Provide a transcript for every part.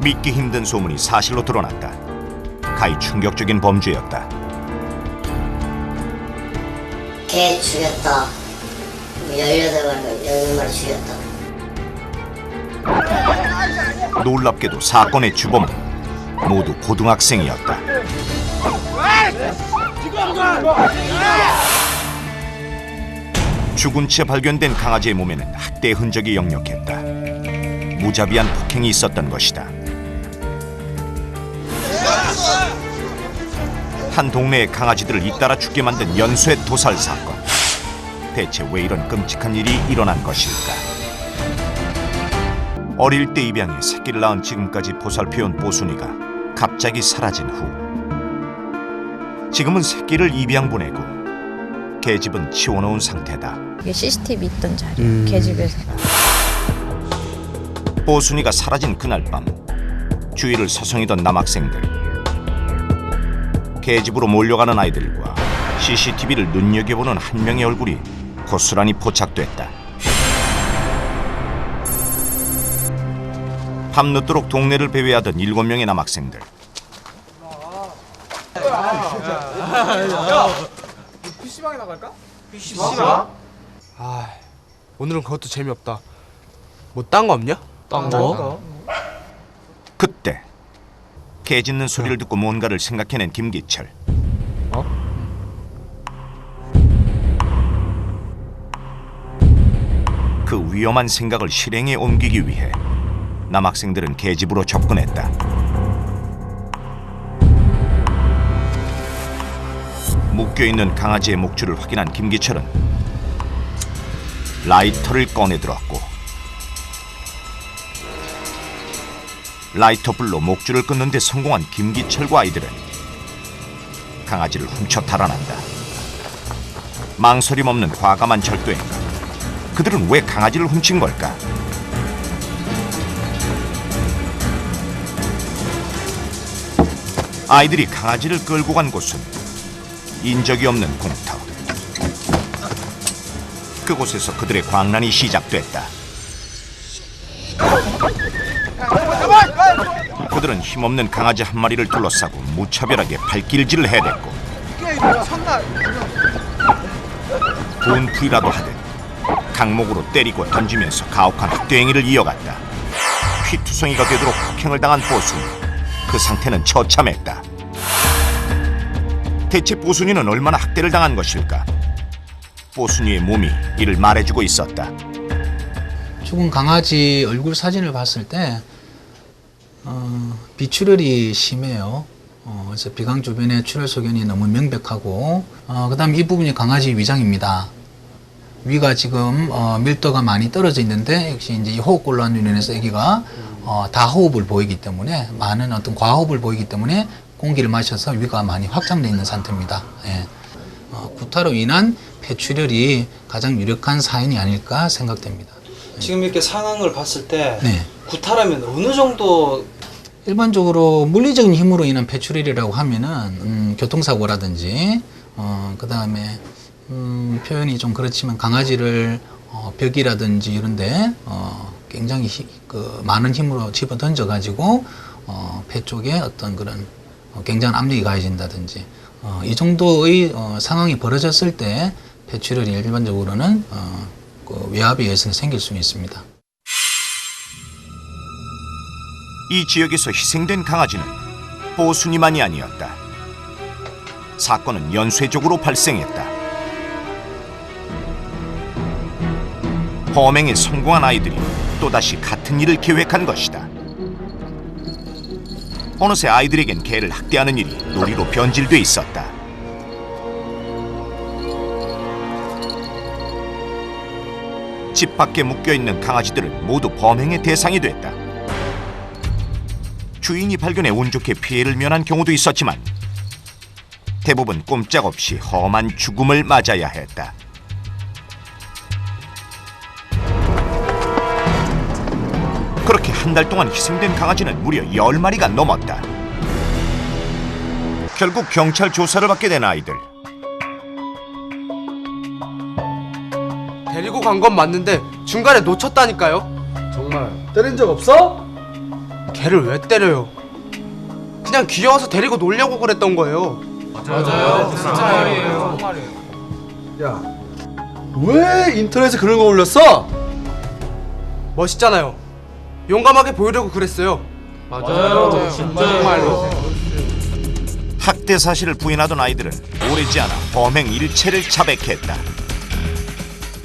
믿기 힘든 소문이 사실로 드러났다. 가히 충격적인 범죄였다. 개 죽였다. 18마리, 18마리 죽였다. 놀랍게도 사건의 주범은 모두 고등학생이었다. 죽은 채 발견된 강아지의 몸에는 학대 흔적이 역력했다. 무자비한 폭행이 있었던 것이다. 한 동네의 강아지들을 잇따라 죽게 만든 연쇄 도살 사건. 대체 왜 이런 끔찍한 일이 일어난 것일까? 어릴 때 입양해 새끼를 낳은 지금까지 보살펴온 뽀순이가 갑자기 사라진 후 지금은 새끼를 입양 보내고 계집은 치워놓은 상태다. 이게 CCTV 있던 자리예요. 계집에서. 뽀순이가 사라진 그날 밤 주위를 서성이던 남학생들, 계집으로 몰려가는 아이들과 CCTV를 눈여겨보는 한 명의 얼굴이 고스란히 포착됐다. 밤늦도록 동네를 배회하던 7명의 남학생들. PC방에 나갈까? PC방? 아, 오늘은 그것도 재미없다. 뭐 딴 거 없냐? 딴 거? 그때 개 짖는 소리를 듣고 뭔가를 생각해낸 김기철. 그 위험한 생각을 실행에 옮기기 위해 남학생들은 계집으로 접근했다. 묶여있는 강아지의 목줄을 확인한 김기철은 라이터를 꺼내들었고 라이터 불로 목줄을 끊는 데 성공한 김기철과 아이들은 강아지를 훔쳐 달아난다. 망설임 없는 과감한 절도행각. 그들은 왜 강아지를 훔친 걸까? 아이들이 강아지를 끌고 간 곳은 인적이 없는 공터. 그곳에서 그들의 광란이 시작됐다. 그들은 힘없는 강아지 한 마리를 둘러싸고 무차별하게 발길질을 해댔고 분풀이라도 하듯 강목으로 때리고 던지면서 가혹한 학대 행위를 이어갔다. 피투성이가 되도록 폭행을 당한 뽀순이. 그 상태는 처참했다. 대체 뽀순이는 얼마나 학대를 당한 것일까? 뽀순이의 몸이 이를 말해주고 있었다. 죽은 강아지 얼굴 사진을 봤을 때 비출혈이 심해요. 그래서 비강 주변에 출혈 소견이 너무 명백하고 그다음 이 부분이 강아지 위장입니다. 위가 지금 밀도가 많이 떨어져 있는데 역시 이제 이 호흡곤란으로 인해서 아기가 다호흡을 보이기 때문에 많은 어떤 과호흡을 보이기 때문에 공기를 마셔서 위가 많이 확장되어 있는 상태입니다. 예. 구타로 인한 폐출혈이 가장 유력한 사인이 아닐까 생각됩니다. 지금 이렇게 상황을 봤을 때 네. 구타라면 어느 정도 일반적으로 물리적인 힘으로 인한 폐출혈이라고 하면은 교통사고라든지 그다음에 표현이 좀 그렇지만 강아지를 벽이라든지 이런데 굉장히 많은 힘으로 집어 던져 가지고 폐 쪽에 어떤 그런 굉장한 압력이 가해진다든지 이 정도의 상황이 벌어졌을 때 폐출혈이 일반적으로는 그 외압에 의해서 생길 수는 있습니다. 이 지역에서 희생된 강아지는 뽀순이만이 아니었다. 사건은 연쇄적으로 발생했다. 범행에 성공한 아이들이 또다시 같은 일을 계획한 것이다. 어느새 아이들에겐 개를 학대하는 일이 놀이로 변질돼 있었다. 집 밖에 묶여있는 강아지들은 모두 범행의 대상이 됐다. 주인이 발견해 운 좋게 피해를 면한 경우도 있었지만 대부분 꼼짝없이 험한 죽음을 맞아야 했다. 그렇게 한 달 동안 희생된 강아지는 무려 10마리가 넘었다. 결국 경찰 조사를 받게 된 아이들. 데리고 간 건 맞는데 중간에 놓쳤다니까요. 정말 때린 적 없어? 걔를 왜 때려요? 그냥 귀여워서 데리고 놀려고 그랬던 거예요. 맞아요. 진짜예요. 야, 왜 인터넷에 그런 거 올렸어? 멋있잖아요. 용감하게 보이려고 그랬어요. 맞아요. 정말로. 학대 사실을 부인하던 아이들은 오래지 않아 범행 일체를 자백했다.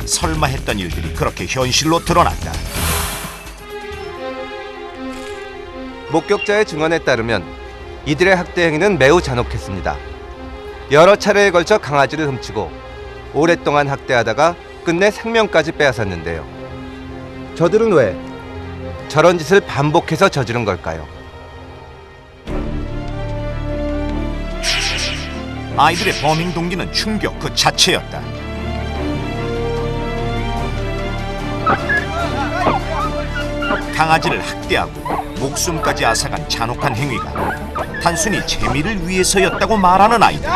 설마 했던 일들이 그렇게 현실로 드러났다. 목격자의 증언에 따르면 이들의 학대 행위는 매우 잔혹했습니다. 여러 차례에 걸쳐 강아지를 훔치고 오랫동안 학대하다가 끝내 생명까지 빼앗았는데요. 저들은 왜 저런 짓을 반복해서 저지른 걸까요? 아이들의 범행 동기는 충격 그 자체였다. 강아지를 학대하고 목숨까지 앗아간 잔혹한 행위가 단순히 재미를 위해서였다고 말하는 아이들.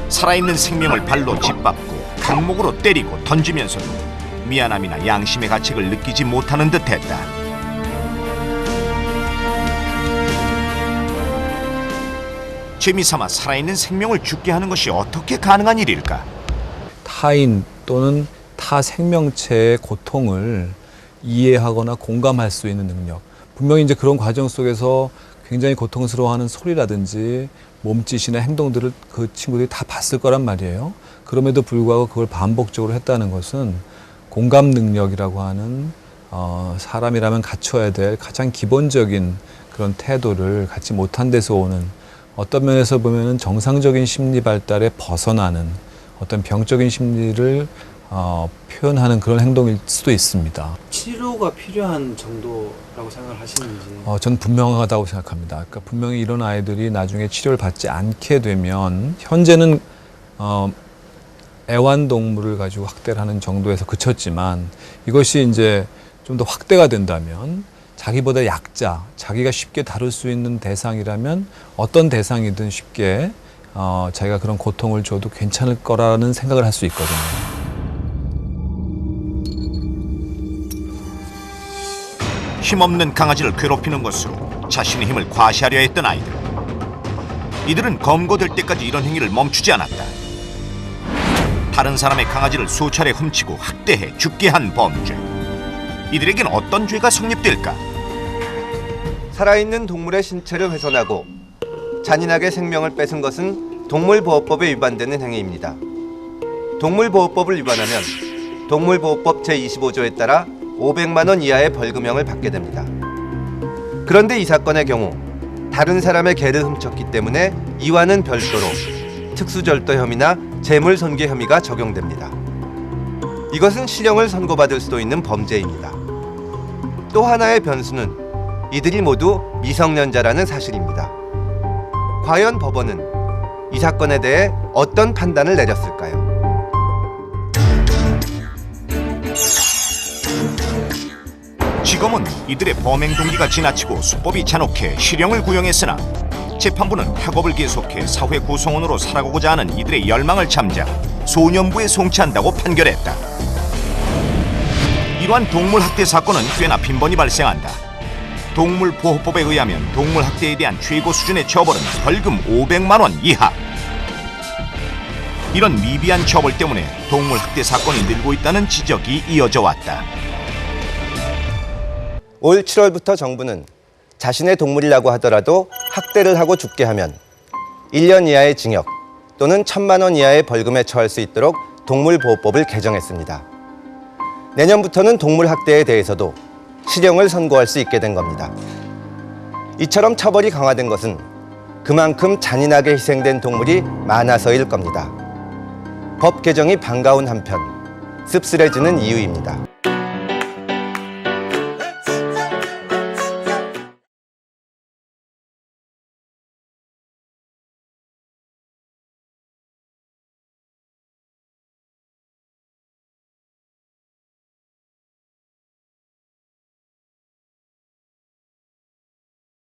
살아있는 생명을 발로 짓밟고 강목으로 때리고 던지면서도 미안함이나 양심의 가책을 느끼지 못하는 듯했다. 재미삼아 살아있는 생명을 죽게 하는 것이 어떻게 가능한 일일까? 타인 또는 타 생명체의 고통을 이해하거나 공감할 수 있는 능력. 분명히 이제 그런 과정 속에서 굉장히 고통스러워하는 소리라든지 몸짓이나 행동들을 그 친구들이 다 봤을 거란 말이에요. 그럼에도 불구하고 그걸 반복적으로 했다는 것은 공감 능력이라고 하는 사람이라면 갖춰야 될 가장 기본적인 그런 태도를 갖지 못한 데서 오는, 어떤 면에서 보면은 정상적인 심리 발달에 벗어나는 어떤 병적인 심리를 표현하는 그런 행동일 수도 있습니다. 치료가 필요한 정도라고 생각을 하시는지. 저는 분명하다고 생각합니다. 그러니까 분명히 이런 아이들이 나중에 치료를 받지 않게 되면, 현재는 애완동물을 가지고 학대를 하는 정도에서 그쳤지만, 이것이 이제 좀 더 확대가 된다면 자기보다 약자, 자기가 쉽게 다룰 수 있는 대상이라면 어떤 대상이든 쉽게 자기가 그런 고통을 줘도 괜찮을 거라는 생각을 할 수 있거든요. 힘없는 강아지를 괴롭히는 것으로 자신의 힘을 과시하려 했던 아이들. 이들은 검거될 때까지 이런 행위를 멈추지 않았다. 다른 사람의 강아지를 수차례 훔치고 학대해 죽게 한 범죄. 이들에겐 어떤 죄가 성립될까? 살아있는 동물의 신체를 훼손하고 잔인하게 생명을 뺏은 것은 동물보호법에 위반되는 행위입니다. 동물보호법을 위반하면 동물보호법 제25조에 따라 500만 원 이하의 벌금형을 받게 됩니다. 그런데 이 사건의 경우 다른 사람의 개를 훔쳤기 때문에 이와는 별도로 특수절도 혐의나 재물손괴 혐의가 적용됩니다. 이것은 실형을 선고받을 수도 있는 범죄입니다. 또 하나의 변수는 이들이 모두 미성년자라는 사실입니다. 과연 법원은 이 사건에 대해 어떤 판단을 내렸을까요? 지검은 이들의 범행 동기가 지나치고 수법이 잔혹해 실형을 구형했으나 재판부는 학업을 계속해 사회 구성원으로 살아가고자 하는 이들의 열망을 잠자 소년부에 송치한다고 판결했다. 이러한 동물학대 사건은 꽤나 빈번히 발생한다. 동물보호법에 의하면 동물학대에 대한 최고 수준의 처벌은 벌금 500만 원 이하. 이런 미비한 처벌 때문에 동물학대 사건이 늘고 있다는 지적이 이어져 왔다. 올 7월부터 정부는 자신의 동물이라고 하더라도 학대를 하고 죽게 하면 1년 이하의 징역 또는 1,000만 원 이하의 벌금에 처할 수 있도록 동물보호법을 개정했습니다. 내년부터는 동물학대에 대해서도 실형을 선고할 수 있게 된 겁니다. 이처럼 처벌이 강화된 것은 그만큼 잔인하게 희생된 동물이 많아서일 겁니다. 법 개정이 반가운 한편 씁쓸해지는 이유입니다.